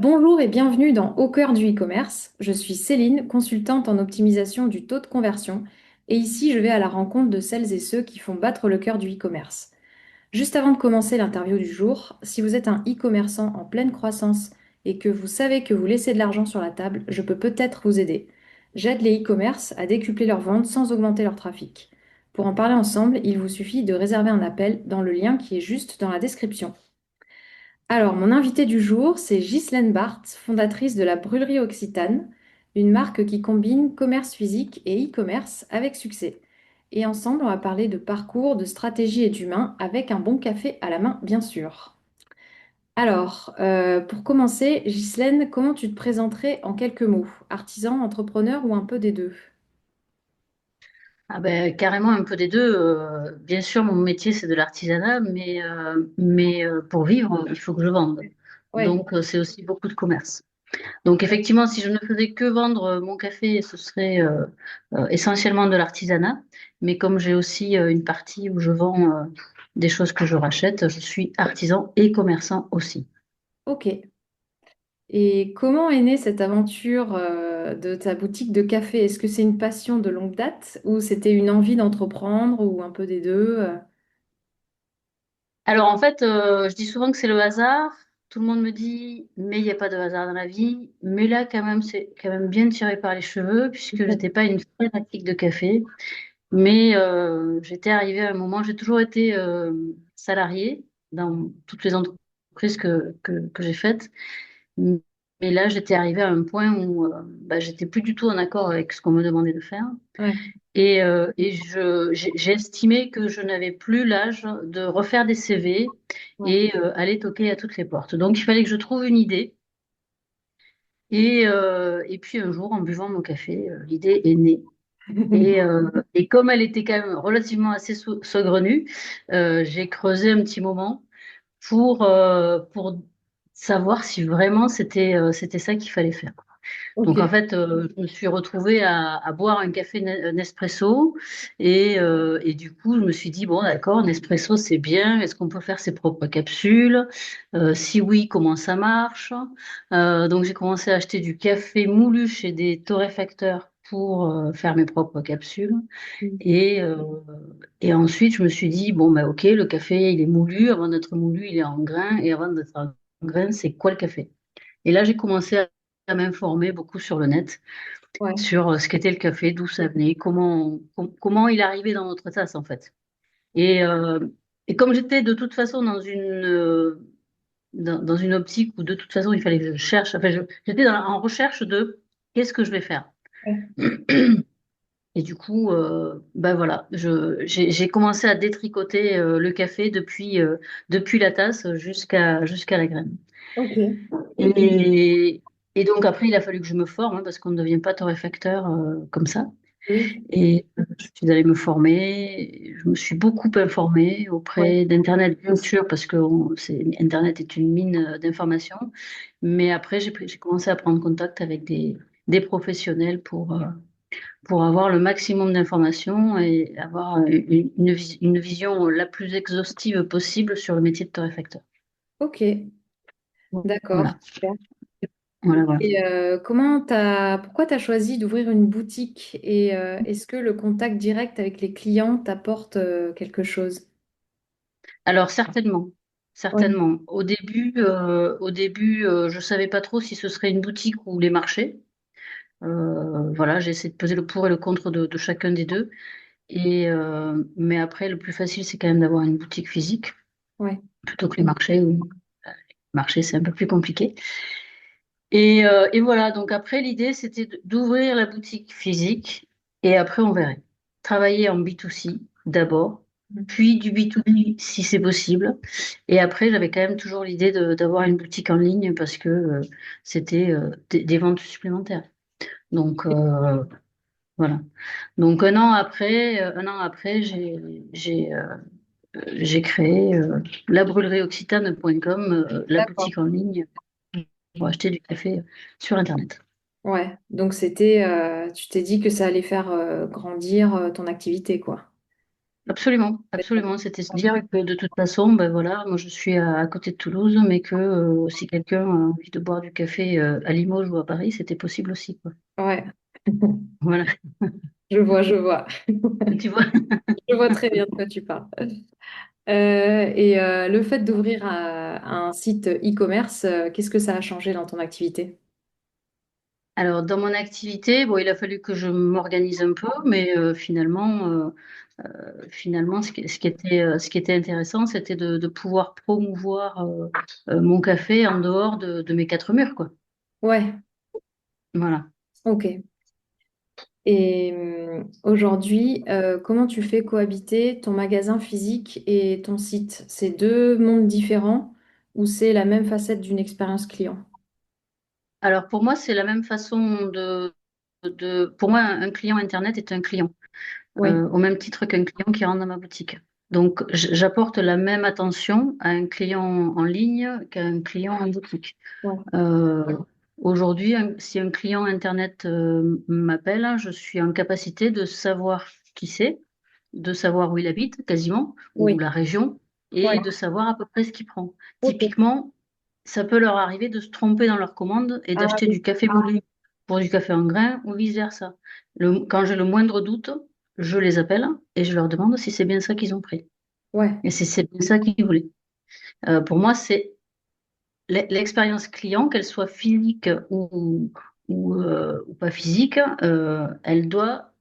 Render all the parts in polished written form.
Bonjour et bienvenue dans Au cœur du e-commerce. Je suis Céline, consultante en optimisation du taux de conversion, et ici je vais à la rencontre de celles et ceux qui font battre le cœur du e-commerce. Juste avant de commencer l'interview du jour, si vous êtes un e-commerçant en pleine croissance et que vous savez que vous laissez de l'argent sur la table, je peux peut-être vous aider. J'aide les e-commerce à décupler leurs ventes sans augmenter leur trafic. Pour en parler ensemble, il vous suffit de réserver un appel dans le lien qui est juste dans la description. Alors, mon invitée du jour, c'est Ghislaine Barthes, fondatrice de la Brûlerie Occitane, une marque qui combine commerce physique et e-commerce avec succès. Et ensemble, on va parler de parcours, de stratégie et d'humain, avec un bon café à la main, bien sûr. Alors, pour commencer, Ghislaine, comment tu te présenterais en quelques mots? Artisan, entrepreneur ou un peu des deux? Ah ben, carrément un peu des deux. Bien sûr, mon métier, c'est de l'artisanat, mais pour vivre, il faut que je vende. Oui, Donc, c'est aussi beaucoup de commerce. Donc, effectivement, si je ne faisais que vendre mon café, ce serait essentiellement de l'artisanat. Mais comme j'ai aussi une partie où je vends des choses que je rachète, je suis artisan et commerçant aussi. ok. Et comment est née cette aventure de ta boutique de café? Est-ce que c'est une passion de longue date ou c'était une envie d'entreprendre ou un peu des deux? Alors en fait, je dis souvent que c'est le hasard. Tout le monde me dit, mais il n'y a pas de hasard dans la vie. Mais là, quand même, c'est quand même bien tiré par les cheveux, puisque j'étais pas une fanatique de café. Mais j'étais arrivée à un moment, j'ai toujours été salariée dans toutes les entreprises que j'ai faites. Mais là, j'étais arrivée à un point où j'étais plus du tout en accord avec ce qu'on me demandait de faire. Ouais, J'ai estimé que je n'avais plus l'âge de refaire des CV ouais. et aller toquer à toutes les portes. Donc, il fallait que je trouve une idée. Et puis, un jour, en buvant mon café, l'idée est née. Et comme elle était quand même relativement assez saugrenue, j'ai creusé un petit moment pour savoir si vraiment c'était ça qu'il fallait faire. Ok. Donc en fait, je me suis retrouvée à boire un café Nespresso et du coup, je me suis dit, bon, d'accord, Nespresso, c'est bien. Est-ce qu'on peut faire ses propres capsules? Si oui, comment ça marche? Donc j'ai commencé à acheter du café moulu chez des torréfacteurs pour faire mes propres capsules. Et, euh, et ensuite, je me suis dit, bon, bah, ok, le café, il est moulu. Avant d'être moulu, il est en grain. Et avant d'être en grain, c'est quoi le café? Et là, j'ai commencé à m'informer beaucoup sur le net, Ouais. sur ce qu'était le café, d'où ça venait, comment il arrivait dans notre tasse, en fait. Et, euh, et comme j'étais de toute façon dans une optique où de toute façon il fallait que je cherche, enfin, j'étais en recherche de qu'est-ce que je vais faire. Ouais. Et du coup, ben voilà, j'ai commencé à détricoter le café depuis la tasse jusqu'à la graine. Ok. Et, et donc après, il a fallu que je me forme, hein, parce qu'on ne devient pas torréfacteur comme ça. Oui. Et je suis allée me former. Je me suis beaucoup informée Ouais. auprès d'Internet, bien sûr, parce que Internet est une mine d'informations. Mais après, j'ai commencé à prendre contact avec des professionnels pour avoir le maximum d'informations et avoir une vision la plus exhaustive possible sur le métier de torréfacteur. Ok. D'accord. Voilà, Super. voilà, voilà. Et pourquoi tu as choisi d'ouvrir une boutique et est-ce que le contact direct avec les clients t'apporte quelque chose? Alors certainement, Ouais. certainement. Au début, je savais pas trop si ce serait une boutique ou les marchés. Voilà, j'ai essayé de peser le pour et le contre de chacun des deux. Mais après, le plus facile, c'est quand même d'avoir une boutique physique Ouais. plutôt que les marchés où les marchés, c'est un peu plus compliqué. Et voilà, donc après, l'idée, c'était d'ouvrir la boutique physique et après, on verrait. Travailler en B2C d'abord, puis du B2B si c'est possible. Et après, j'avais quand même toujours l'idée d'avoir une boutique en ligne parce que c'était des ventes supplémentaires. Donc, voilà. Donc, un an après, j'ai créé labrûlerieoccitane.com, la D'accord. boutique en ligne pour acheter du café sur Internet. Ouais. Donc tu t'es dit que ça allait faire grandir ton activité, quoi. Absolument, absolument. C'était se dire que de toute façon, ben voilà, moi je suis à côté de Toulouse, mais que si quelqu'un a envie de boire du café à Limoges ou à Paris, c'était possible aussi, quoi. Ouais, Voilà, je vois, je vois. tu vois. Je vois très bien de quoi tu parles. Le fait d'ouvrir un site e-commerce, qu'est-ce que ça a changé dans ton activité? Alors, dans mon activité, bon, il a fallu que je m'organise un peu, mais finalement, ce qui était intéressant, c'était de pouvoir promouvoir mon café en dehors de mes quatre murs, quoi. Ouais, Voilà. ok. Et aujourd'hui, comment tu fais cohabiter ton magasin physique et ton site? C'est deux mondes différents ou c'est la même facette d'une expérience client? Alors, pour moi, c'est la même façon pour moi, un client Internet est un client, Oui, au même titre qu'un client qui rentre dans ma boutique. Donc, j'apporte la même attention à un client en ligne qu'à un client en boutique. ouais, Euh, Aujourd'hui, si un client Internet m'appelle, hein, je suis en capacité de savoir qui c'est, de savoir où il habite quasiment, ou oui, la région, ouais. et de savoir à peu près ce qu'il prend. Ok. Typiquement, ça peut leur arriver de se tromper dans leur commande et Ah d'acheter oui, du café moulu pour du café en grains ou vice-versa. Quand j'ai le moindre doute, je les appelle et je leur demande si c'est bien ça qu'ils ont pris ouais, et si c'est bien ça qu'ils voulaient. Pour moi, c'est l'expérience client, qu'elle soit physique ou pas physique, elle doit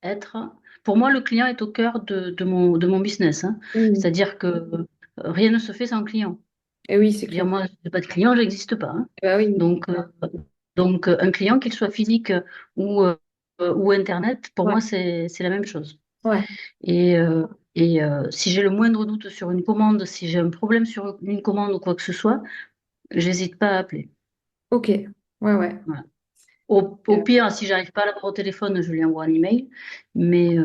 être. Pour moi, le client est au cœur de mon business, hein. oui. C'est-à-dire que rien ne se fait sans client. Et oui, c'est Je veux dire, clair. moi, si j'ai pas de client, j'existe pas, hein. Bah oui, oui. Donc, un client, qu'il soit physique ou, euh, ou Internet, pour Ouais, moi, c'est la même chose. ouais, Et, euh, si j'ai le moindre doute sur une commande, si j'ai un problème sur une commande ou quoi que ce soit, j'hésite pas à appeler. ok. Ouais, ouais. Voilà. Au pire, si j'arrive pas à l'avoir au téléphone, je lui envoie un email. Mais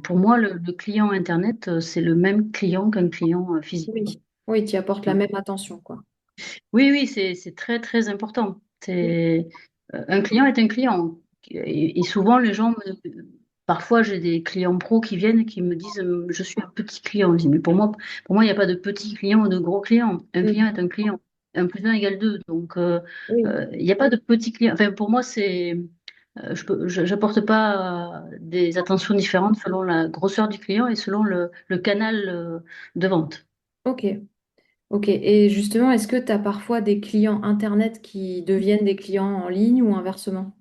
pour moi, le client Internet, c'est le même client qu'un client physique, quoi. Oui, oui, tu y apportes la Voilà. même attention, quoi. Oui, oui, c'est très, très important. Un client est un client. Et souvent, parfois, j'ai des clients pros qui viennent et qui me disent, je suis un petit client. Je dis, mais pour moi, il n'y a pas de petit client ou de gros client. Un client Mm. est un client. Un plus un égale deux. Donc, Oui, il n'y a pas de petit client. Enfin, pour moi, j'apporte pas des attentions différentes selon la grosseur du client et selon le canal de vente. ok. Ok. Et justement, est-ce que tu as parfois des clients Internet qui deviennent des clients en ligne ou inversement?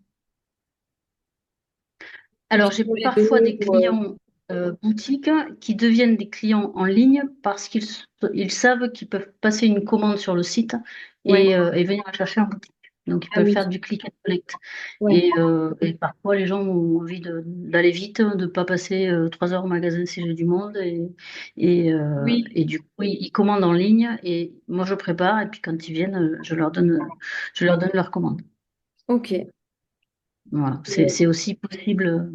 Ou Alors, c'est j'ai pour les deux parfois des ou, clients boutiques qui deviennent des clients en ligne parce qu'ils savent qu'ils peuvent passer une commande sur le site Ouais. et venir la chercher en boutique. Donc, ils Ah peuvent oui. faire du click and collect. Ouais. Et parfois, les gens ont envie d'aller vite, de ne pas passer 3 heures au magasin si j'ai du monde. Oui. Et du coup, ils commandent en ligne et moi, je prépare. Et puis, quand ils viennent, je leur donne leur commande. Ok. Voilà, c'est aussi possible.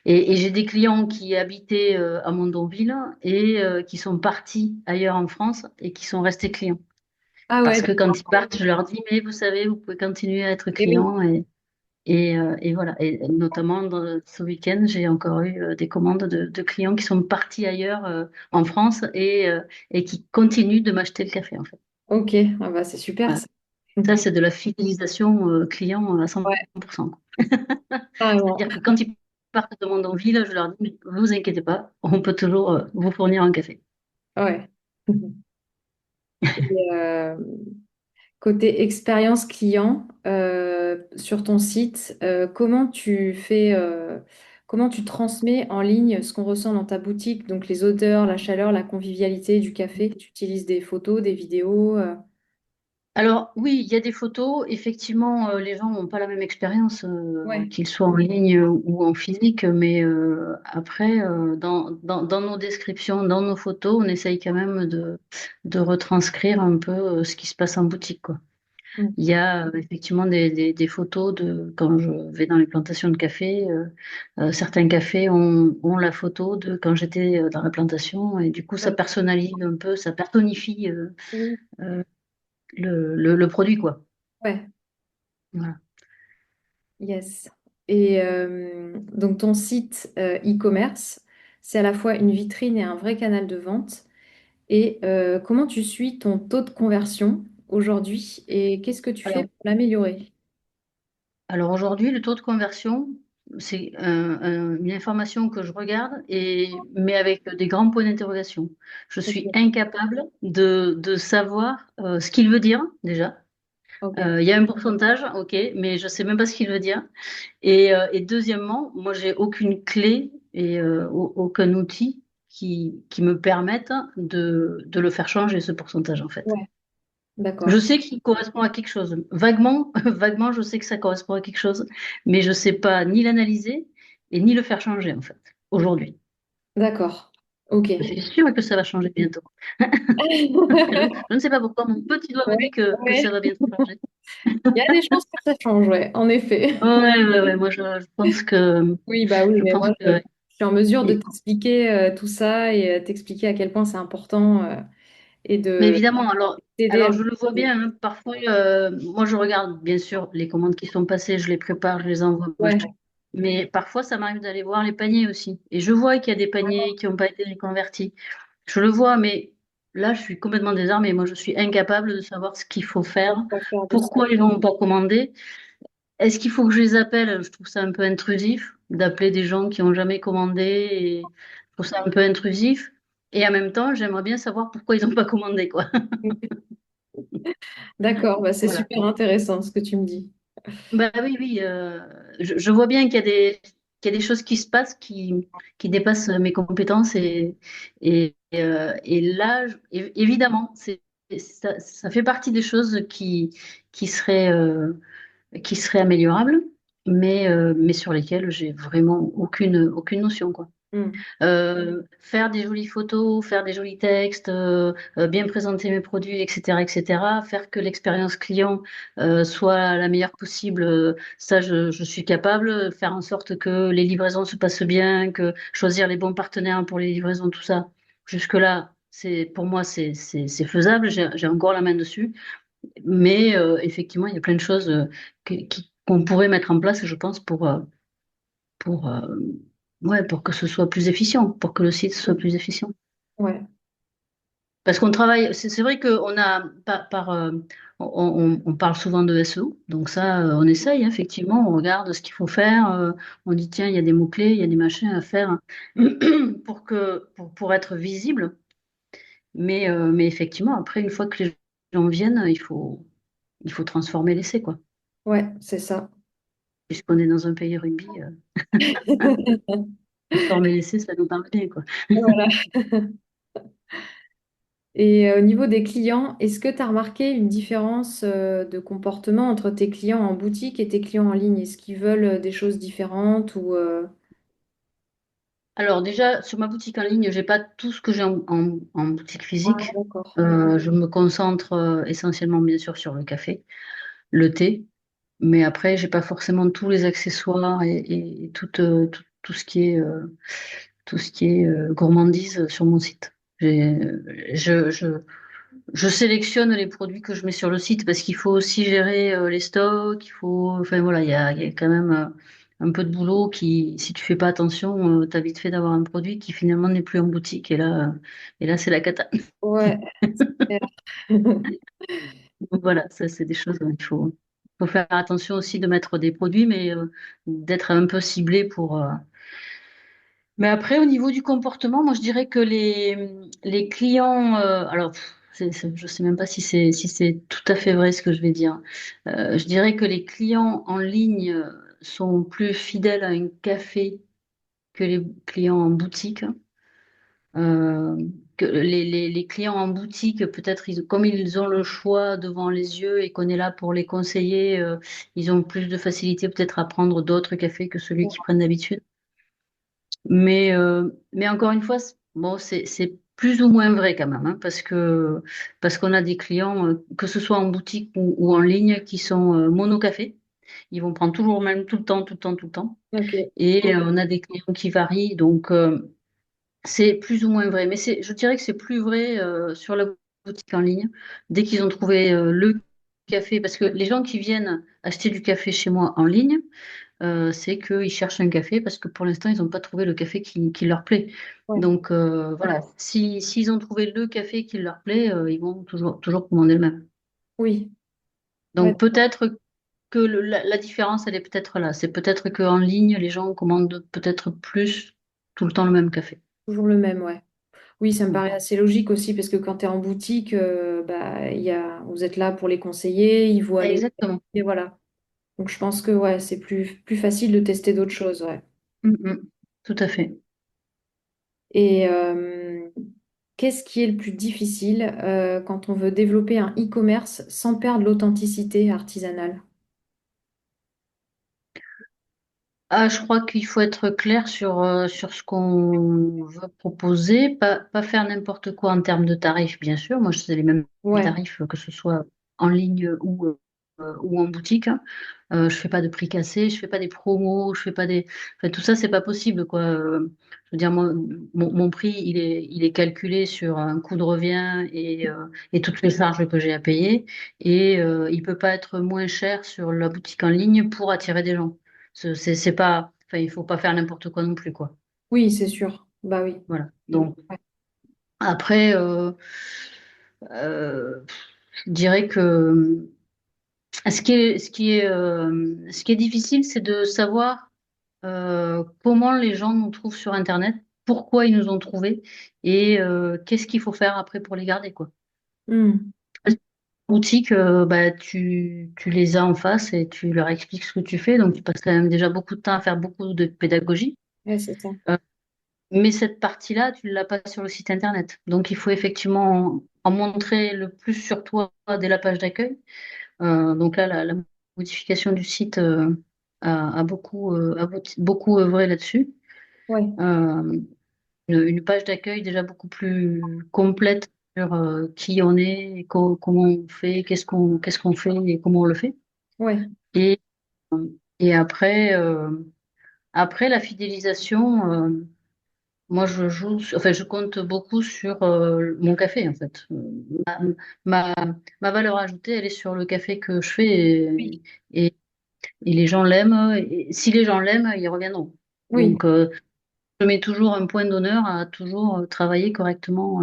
Et j'ai des clients qui habitaient à Mondonville et qui sont partis ailleurs en France et qui sont restés clients. Ah ouais, Parce que quand d'accord. ils partent, je leur dis, mais vous savez, vous pouvez continuer à être Et oui. client. Et voilà. Et notamment ce week-end, j'ai encore eu des commandes de clients qui sont partis ailleurs en France et qui continuent de m'acheter le café, en fait. Ok. Ah bah, c'est super Voilà. ça. Ça, c'est de la fidélisation client à Ouais, 100%. carrément. C'est-à-dire que quand ils partent de Mondonville, je leur dis, mais ne vous inquiétez pas, on peut toujours vous fournir un café. Ouais. Et, côté expérience client, sur ton site, comment tu transmets en ligne ce qu'on ressent dans ta boutique, donc les odeurs, la chaleur, la convivialité du café. Tu utilises des photos, des vidéos. Alors oui, il y a des photos. Effectivement, les gens n'ont pas la même expérience, Ouais. qu'ils soient en ligne ou en physique, mais après, dans nos descriptions, dans nos photos, on essaye quand même de retranscrire un peu ce qui se passe en boutique, quoi. Mm. Il y a effectivement des photos de quand je vais dans les plantations de café. Certains cafés ont la photo de quand j'étais dans la plantation et du coup ça D'accord. personnalise un peu, ça personnifie Oui. euh, le produit, quoi. Ouais. Voilà. Yes. Et donc ton site e-commerce, c'est à la fois une vitrine et un vrai canal de vente. Et comment tu suis ton taux de conversion aujourd'hui et qu'est-ce que tu fais Alors, pour l'améliorer? alors aujourd'hui, le taux de conversion, c'est une information que je regarde, mais avec des grands points d'interrogation. Je suis Ok, incapable de savoir ce qu'il veut dire déjà. ok, Il y a un pourcentage, ok, mais je ne sais même pas ce qu'il veut dire. Et deuxièmement, moi, j'ai aucune clé et aucun outil qui me permette de le faire changer, ce pourcentage, en fait. ouais, Je d'accord. sais qu'il correspond à quelque chose. Vaguement, vaguement, je sais que ça correspond à quelque chose, mais je ne sais pas ni l'analyser et ni le faire changer, en fait, aujourd'hui. D'accord. Ok. Je suis sûre que ça va changer bientôt. Je ne sais pas pourquoi mon petit doigt me dit Ouais, que ouais. ça va bientôt changer. Il y a des chances que ça change, ouais, en effet. Ouais, ouais, ouais, moi, je pense que, Oui, bah oui, je mais pense moi, que, je suis en mesure de et- t'expliquer tout ça et t'expliquer à quel point c'est important et mais de évidemment, t'aider à... alors je le vois bien, hein, parfois, moi, je regarde, bien sûr, les commandes qui sont passées, je les prépare, je les envoie. Ouais, Mais parfois, ça m'arrive d'aller voir les paniers aussi. Et je vois qu'il y a des paniers qui n'ont pas été reconvertis. Je le vois, mais là, je suis complètement désarmée. Moi, je suis incapable de savoir ce qu'il faut faire, on va faire de ça. pourquoi ils n'ont pas commandé. Est-ce qu'il faut que je les appelle? Je trouve ça un peu intrusif d'appeler des gens qui n'ont jamais commandé. Et je trouve ça un peu intrusif. Et en même temps, j'aimerais bien savoir pourquoi ils n'ont pas commandé, quoi. D'accord, bah c'est Voilà. super intéressant ce que tu me dis. Bah oui, oui, je vois bien qu'il y a des choses qui se passent qui dépassent mes compétences et là, évidemment, ça fait partie des choses qui qui seraient améliorables, mais sur lesquelles j'ai vraiment aucune notion, quoi. Hmm. Faire des jolies photos, faire des jolis textes, bien présenter mes produits, etc., etc., faire que l'expérience client soit la meilleure possible, ça je suis capable, faire en sorte que les livraisons se passent bien, que choisir les bons partenaires pour les livraisons, tout ça. Jusque-là, pour moi c'est faisable, j'ai encore la main dessus, mais effectivement il y a plein de choses qu'on pourrait mettre en place, je pense, pour, euh, ouais, pour que ce soit plus efficient, pour que le site soit plus efficient. Ouais, Parce qu'on travaille, c'est vrai qu'on a, on parle souvent de SEO, donc ça, on essaye, hein, effectivement, on regarde ce qu'il faut faire, on dit, tiens, il y a des mots-clés, il y a des machins à faire pour être visible, mais effectivement, après, une fois que les gens viennent, il faut transformer l'essai, quoi. ouais, c'est ça. Puisqu'on est dans un pays rugby, transformer l'essai, ça nous parle bien, quoi. Voilà. Et au niveau des clients, est-ce que tu as remarqué une différence de comportement entre tes clients en boutique et tes clients en ligne? Est-ce qu'ils veulent des choses différentes ou Alors déjà, sur ma boutique en ligne, j'ai pas tout ce que j'ai en boutique Ah, physique. d'accord. Je me concentre essentiellement, bien sûr, sur le café, le thé, mais après, j'ai pas forcément tous les accessoires et tout ce qui est, tout ce qui est gourmandise sur mon site. J'ai- Je, je, je sélectionne les produits que je mets sur le site parce qu'il faut aussi gérer les stocks, enfin voilà, il y a quand même un peu de boulot qui, si tu fais pas attention, t'as vite fait d'avoir un produit qui finalement n'est plus en boutique et là c'est la cata. Ouais, c'est clair. Donc voilà, ça c'est des choses où faut faire attention aussi de mettre des produits, mais d'être un peu ciblé pour. Mais après, au niveau du comportement, moi je dirais que les clients, alors je sais même pas si c'est tout à fait vrai ce que je vais dire. Je dirais que les clients en ligne sont plus fidèles à un café que les clients en boutique. Euh, que les clients en boutique, peut-être, comme ils ont le choix devant les yeux et qu'on est là pour les conseiller, ils ont plus de facilité peut-être à prendre d'autres cafés que celui qu'ils prennent d'habitude. Mais encore une fois, bon, c'est plus ou moins vrai quand même, hein, parce qu'on a des clients, que ce soit en boutique ou en ligne, qui sont monocafé. Ils vont prendre toujours même tout le temps, tout le temps, tout le temps. Ok, Et on a des clients qui varient, donc c'est plus ou moins vrai. Mais je dirais que c'est plus vrai sur la boutique en ligne. Dès qu'ils ont trouvé le café, parce que les gens qui viennent acheter du café chez moi en ligne, c'est qu'ils cherchent un café parce que pour l'instant, ils n'ont pas trouvé le café qui leur plaît. Ouais. Donc voilà, si, s'ils ont trouvé le café qui leur plaît, ils vont toujours commander le même. Oui. Ouais. Donc peut-être que la différence, elle est peut-être là. C'est peut-être qu'en ligne, les gens commandent peut-être plus tout le temps le même café. Toujours le même, ouais. Oui, ça me Mm. paraît assez logique aussi parce que quand tu es en boutique, bah, vous êtes là pour les conseiller, ils voient les... Exactement. Et voilà. Donc je pense que ouais, c'est plus facile de tester d'autres choses, ouais. Mm. Tout à fait. Et qu'est-ce qui est le plus difficile quand on veut développer un e-commerce sans perdre l'authenticité artisanale? Ah, je crois qu'il faut être clair sur ce qu'on veut proposer, pas faire n'importe quoi en termes de tarifs, bien sûr. Moi, je sais les mêmes Ouais, tarifs, que ce soit en ligne ou en boutique, hein. Je fais pas de prix cassés, je fais pas des promos, je fais pas des... Enfin, tout ça, c'est pas possible, quoi. Je veux dire, moi, mon prix, il est calculé sur un coût de revient et toutes les charges que j'ai à payer. Et il peut pas être moins cher sur la boutique en ligne pour attirer des gens. C'est pas, enfin, il faut pas faire n'importe quoi non plus, quoi. oui, c'est sûr. Bah oui. Voilà. Donc Ouais. après, euh, je dirais que ce qui est difficile, c'est de savoir comment les gens nous trouvent sur Internet, pourquoi ils nous ont trouvés et qu'est-ce qu'il faut faire après pour les garder, quoi. Hmm. Parce que les boutiques, bah, tu les as en face et tu leur expliques ce que tu fais, donc tu passes quand même déjà beaucoup de temps à faire beaucoup de pédagogie. Ouais, c'est ça. Euh, Mais cette partie-là, tu ne l'as pas sur le site internet. Donc, il faut effectivement en montrer le plus sur toi dès la page d'accueil. Donc là, la modification du site a beaucoup œuvré là-dessus. Ouais, Euh, une page d'accueil déjà beaucoup plus complète sur qui on est, comment on fait, qu'est-ce qu'on fait et comment on le fait. ouais, Et, et après la fidélisation. Moi, enfin, je compte beaucoup sur mon café, en fait. Ma, ma valeur ajoutée, elle est sur le café que je fais et, et les gens l'aiment. Et si les gens l'aiment, ils reviendront. oui, Donc, je mets toujours un point d'honneur à toujours travailler correctement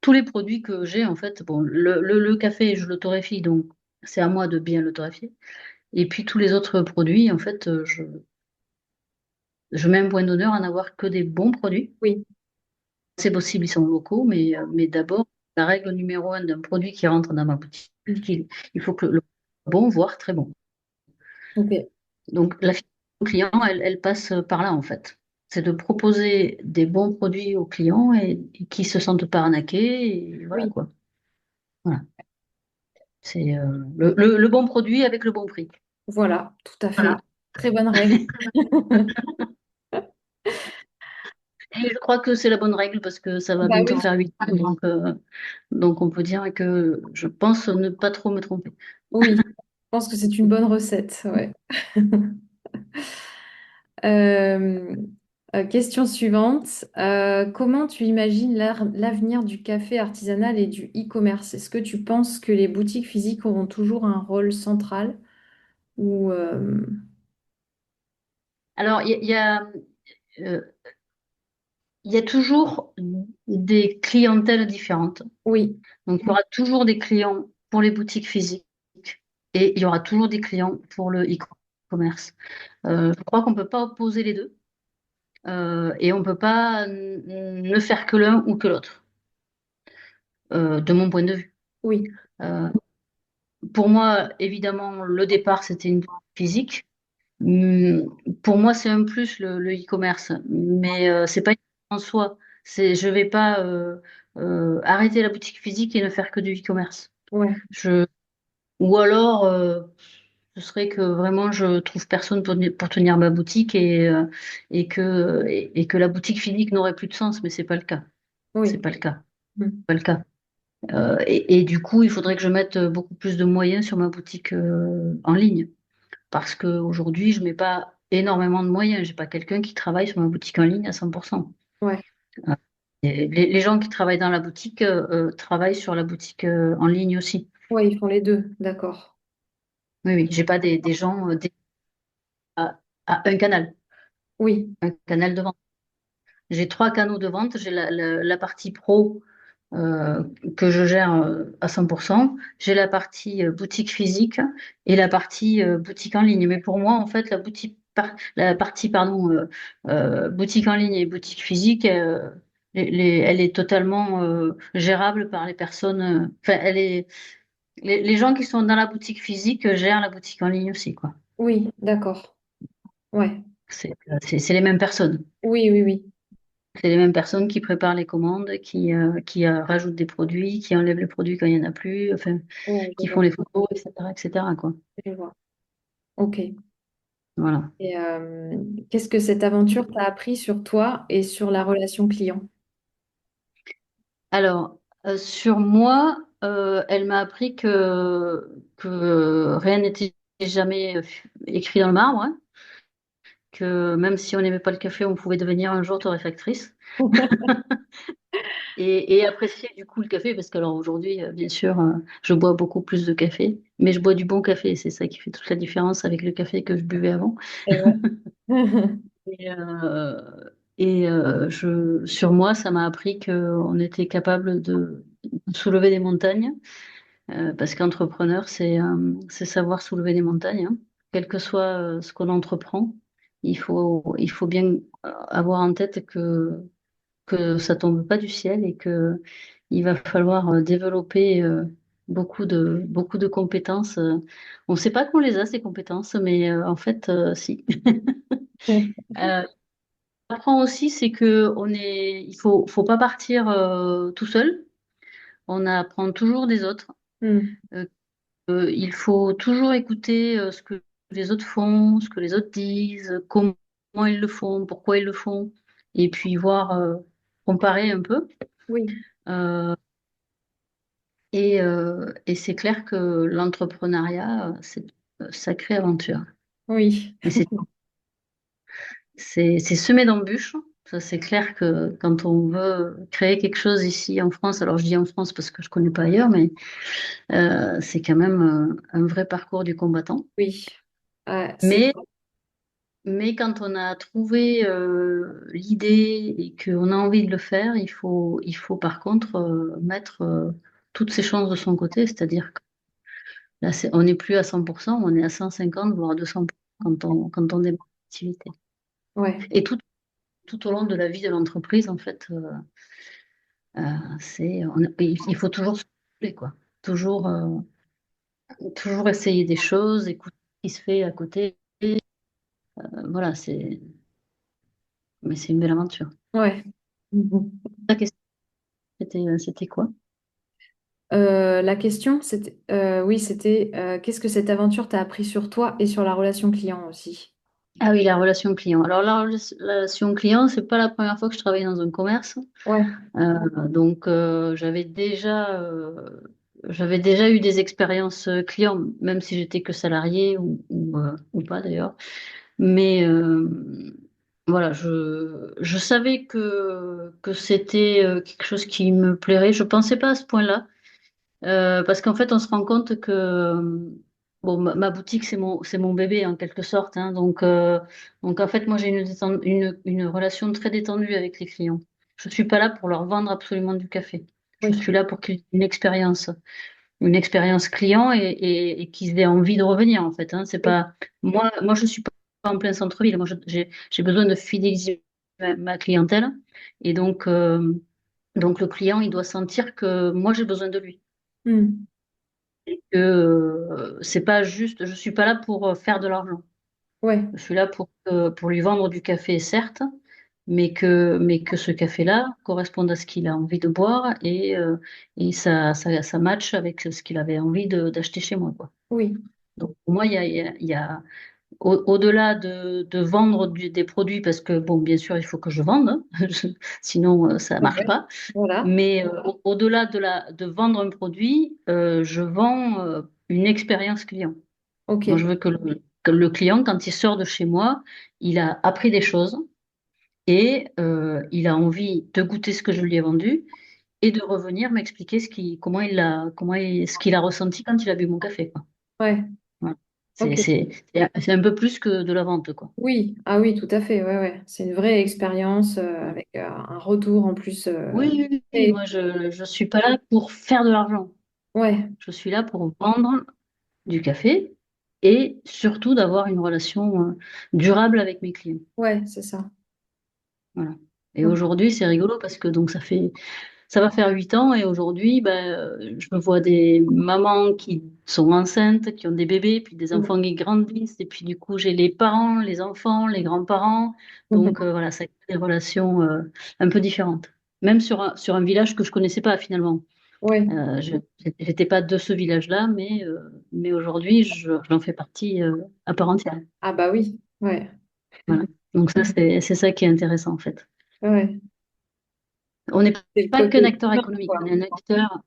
tous les produits que j'ai, en fait. Bon, le café, je le torréfie, donc c'est à moi de bien le torréfier. Et puis, tous les autres produits, en fait, je mets un point d'honneur à n'avoir que des bons produits. oui. C'est possible, ils sont locaux, mais d'abord, la règle numéro un d'un produit qui rentre dans ma boutique, il faut que le bon, voire très bon. Ok. Donc, la fidélité au client, elle passe par là, en fait. C'est de proposer des bons produits aux clients et qui se sentent pas arnaqués. Et voilà, Oui, quoi. Voilà. C'est le bon produit avec le bon prix. voilà, tout à Voilà. fait. Très bonne règle. Et je crois que c'est la bonne règle parce que ça va Bah bientôt oui, faire 8 ans. Donc, on peut dire que je pense ne pas trop me tromper. oui. Je pense que c'est une bonne recette, ouais. Euh, question suivante. Comment tu imagines l'avenir du café artisanal et du e-commerce? Est-ce que tu penses que les boutiques physiques auront toujours un rôle central ou Alors, euh, il y a toujours des clientèles différentes. Oui, Donc, il y aura toujours des clients pour les boutiques physiques et il y aura toujours des clients pour le e-commerce. Je crois qu'on ne peut pas opposer les deux et on ne peut pas ne faire que l'un ou que l'autre, de mon point de vue. oui, Euh, pour moi, évidemment, le départ, c'était une boutique physique. Pour moi, c'est un plus le e-commerce, mais c'est pas une fin en soi. Je vais pas arrêter la boutique physique et ne faire que du e-commerce. ouais, Ou alors, ce serait que vraiment je trouve personne pour tenir ma boutique et que la boutique physique n'aurait plus de sens, mais c'est pas le cas. C'est oui. pas le cas. Mm. Pas le cas. Et du coup, il faudrait que je mette beaucoup plus de moyens sur ma boutique en ligne. Parce qu'aujourd'hui, je mets pas énormément de moyens. J'ai pas quelqu'un qui travaille sur ma boutique en ligne à 100%. Ouais, Euh, et les gens qui travaillent dans la boutique travaillent sur la boutique en ligne aussi. ouais, ils font les deux, d'accord. Oui, oui, j'ai pas des gens. à, à Oui, un canal de vente. J'ai 3 canaux de vente. J'ai la partie pro euh, que je gère à 100%. J'ai la partie boutique physique et la partie boutique en ligne. Mais pour moi, en fait, la partie pardon, boutique en ligne et boutique physique, elle est totalement gérable par les personnes. Enfin, les gens qui sont dans la boutique physique gèrent la boutique en ligne aussi, quoi. oui, d'accord. Ouais. C'est les mêmes personnes. Oui, oui, oui. C'est les mêmes personnes qui préparent les commandes, qui rajoutent des produits, qui enlèvent les produits quand il n'y en a plus, enfin, Ouais, je qui font vois. les photos, etc., etc., quoi. Je vois. Ok. Voilà. Et qu'est-ce que cette aventure t'a appris sur toi et sur la relation client? Alors, sur moi, elle m'a appris que rien n'était jamais écrit dans le marbre, hein, que même si on n'aimait pas le café, on pouvait devenir un jour torréfactrice. Et apprécier du coup le café, parce qu'alors aujourd'hui, bien sûr, je bois beaucoup plus de café, mais je bois du bon café, c'est ça qui fait toute la différence avec le café que je buvais avant. C'est vrai. Sur moi, ça m'a appris qu'on était capable de soulever des montagnes, parce qu'entrepreneur, c'est savoir soulever des montagnes, hein. Quel que soit ce qu'on entreprend, il faut bien avoir en tête que ça tombe pas du ciel et que il va falloir développer beaucoup de compétences. On ne sait pas qu'on les a, ces compétences, mais en fait, si. Euh, J'apprends aussi, c'est que faut pas partir tout seul. On apprend toujours des autres. Hmm. Euh, il faut toujours écouter ce que les autres font, ce que les autres disent, comment ils le font, pourquoi ils le font, et puis voir, comparer un peu. Oui, Euh, et c'est clair que l'entrepreneuriat, c'est une sacrée aventure. oui, Mais c'est semé d'embûches. Ça, c'est clair que quand on veut créer quelque chose ici en France, alors je dis en France parce que je connais pas ailleurs, mais c'est quand même un vrai parcours du combattant. oui. C'est Mais, mais quand on a trouvé l'idée et qu'on a envie de le faire, il faut par contre mettre toutes ses chances de son côté, c'est-à-dire que là, on n'est plus à 100%, on est à 150, voire 200% quand on démarre l'activité. ouais, Et tout au long de la vie de l'entreprise, en fait, il faut toujours se renouveler, quoi. Toujours, toujours essayer des choses, écouter ce qui se fait à côté. Voilà, mais c'est une belle aventure. ouais. Mhm. Ta question, c'était quoi? La question, c'était, oui, c'était, qu'est-ce que cette aventure t'a appris sur toi et sur la relation client aussi? Ah oui, la relation client. Alors, la relation client, c'est pas la première fois que je travaille dans un commerce. Ouais, Donc, j'avais déjà eu des expériences clients, même si j'étais que salarié ou pas d'ailleurs. Mais voilà, je savais que c'était quelque chose qui me plairait. Je pensais pas à ce point-là, parce qu'en fait, on se rend compte que bon, ma boutique, c'est mon bébé en quelque sorte, hein. Donc en fait, moi, j'ai une relation très détendue avec les clients. Je suis pas là pour leur vendre absolument du café. Je oui, suis là pour qu'ils aient une expérience client et qu'ils aient envie de revenir en fait, hein. C'est oui. pas moi je suis pas en plein centre-ville. Moi j'ai besoin de fidéliser ma clientèle et donc le client il doit sentir que moi j'ai besoin de lui. Hmm. Que c'est pas juste, je suis pas là pour faire de l'argent. Ouais, Je suis là pour lui vendre du café, certes, mais que ce café-là corresponde à ce qu'il a envie de boire et ça match avec ce qu'il avait envie d'acheter chez moi, quoi. oui, Donc, pour moi, il y a au-delà de vendre des produits, parce que, bon, bien sûr, il faut que je vende, hein, sinon ça marche ouais. pas. Voilà. Mais au-delà de vendre un produit, je vends une expérience client. Moi, Ok. je veux que le client, quand il sort de chez moi, il a appris des choses et il a envie de goûter ce que je lui ai vendu et de revenir m'expliquer ce qu'il a ressenti quand il a bu mon café, quoi. Ouais. Voilà. C'est, Ok. c'est, c'est un peu plus que de la vente, quoi. Oui, ah oui, tout à fait. Ouais, ouais. C'est une vraie expérience Voilà. avec un retour en plus. Oui, oui, oui, oui, Et- moi, je suis pas là pour faire de l'argent. Ouais, Je suis là pour vendre du café et surtout d'avoir une relation durable avec mes clients. ouais, c'est ça. Voilà. Et Ok. aujourd'hui, c'est rigolo parce que donc ça va faire 8 ans et aujourd'hui, ben, je vois des mamans qui sont enceintes, qui ont des bébés, puis des Mhm. enfants qui grandissent, et puis du coup, j'ai les parents, les enfants, les grands-parents. Mhm. Donc voilà, ça crée des relations un peu différentes. Même sur un village que je connaissais pas finalement. Ouais. Je n'étais pas de ce village-là, mais aujourd'hui, j'en fais partie à part entière. Ah bah oui, ouais. Voilà. Donc ça, c'est ça qui est intéressant en fait. Ouais. On n'est C'est le pas qu'un côté acteur humain, économique, on quoi. est un acteur.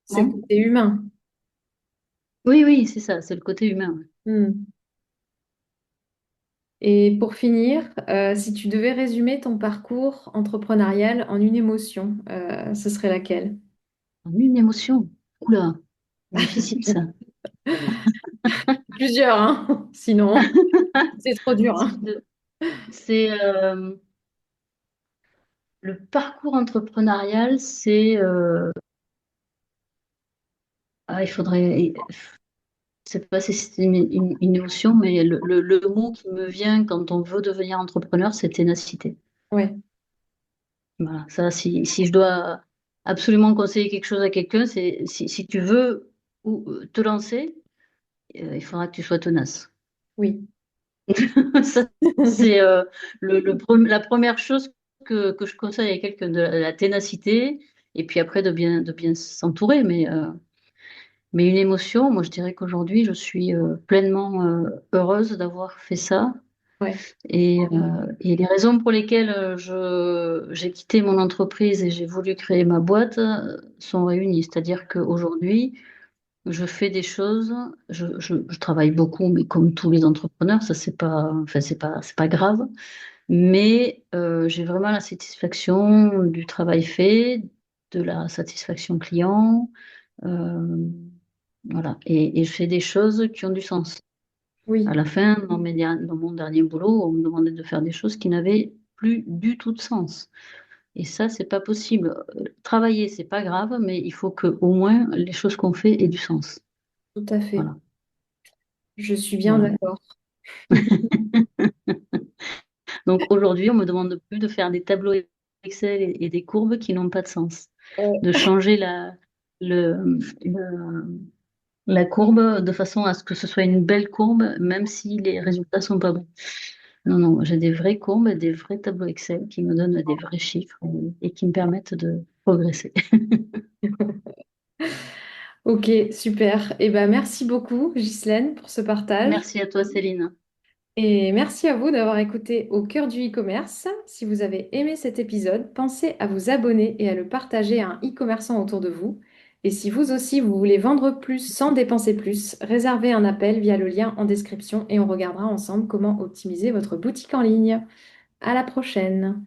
C'est le Comment? côté humain. Oui, oui, c'est ça, c'est le côté humain. Hmm. Et pour finir, si tu devais résumer ton parcours entrepreneurial en une émotion, ce serait laquelle? En une émotion. Oula, difficile ça. Plusieurs, hein? Sinon, c'est trop dur, hein? C'est le parcours entrepreneurial, il faudrait, je sais pas si c'est une notion, mais le mot qui me vient quand on veut devenir entrepreneur, c'est ténacité. Ouais, Voilà, ça, si je dois absolument conseiller quelque chose à quelqu'un, c'est si tu veux te lancer, il faudra que tu sois tenace. oui. Ça, c'est la première chose que je conseille à quelqu'un, de la ténacité, et puis après de bien s'entourer. Mais une émotion, moi je dirais qu'aujourd'hui, je suis pleinement heureuse d'avoir fait ça. Ouais, Et les raisons pour lesquelles j'ai quitté mon entreprise et j'ai voulu créer ma boîte sont réunies. C'est-à-dire qu'aujourd'hui, je fais des choses, je travaille beaucoup, mais comme tous les entrepreneurs, ça c'est pas, enfin, c'est pas grave. Mais j'ai vraiment la satisfaction du travail fait, de la satisfaction client. euh, voilà. Et je fais des choses qui ont du sens. À oui, la fin, dans mon dernier boulot, on me demandait de faire des choses qui n'avaient plus du tout de sens. Et ça, c'est pas possible. Travailler, c'est pas grave, mais il faut que au moins les choses qu'on fait aient du sens. tout à fait. Voilà, Je suis bien voilà. d'accord. Donc aujourd'hui, on me demande plus de faire des tableaux Excel et des courbes qui n'ont pas de sens. De changer le, le- la courbe de façon à ce que ce soit une belle courbe, même si les résultats sont pas bons. Non, non, j'ai des vraies courbes, des vrais tableaux Excel qui me donnent des vrais chiffres et qui me permettent de progresser. Ok, super. Eh ben, merci beaucoup, Ghislaine, pour ce partage. Merci à toi, Céline. Et merci à vous d'avoir écouté Au cœur du e-commerce. Si vous avez aimé cet épisode, pensez à vous abonner et à le partager à un e-commerçant autour de vous. Et si vous aussi, vous voulez vendre plus sans dépenser plus, réservez un appel via le lien en description et on regardera ensemble comment optimiser votre boutique en ligne. À la prochaine!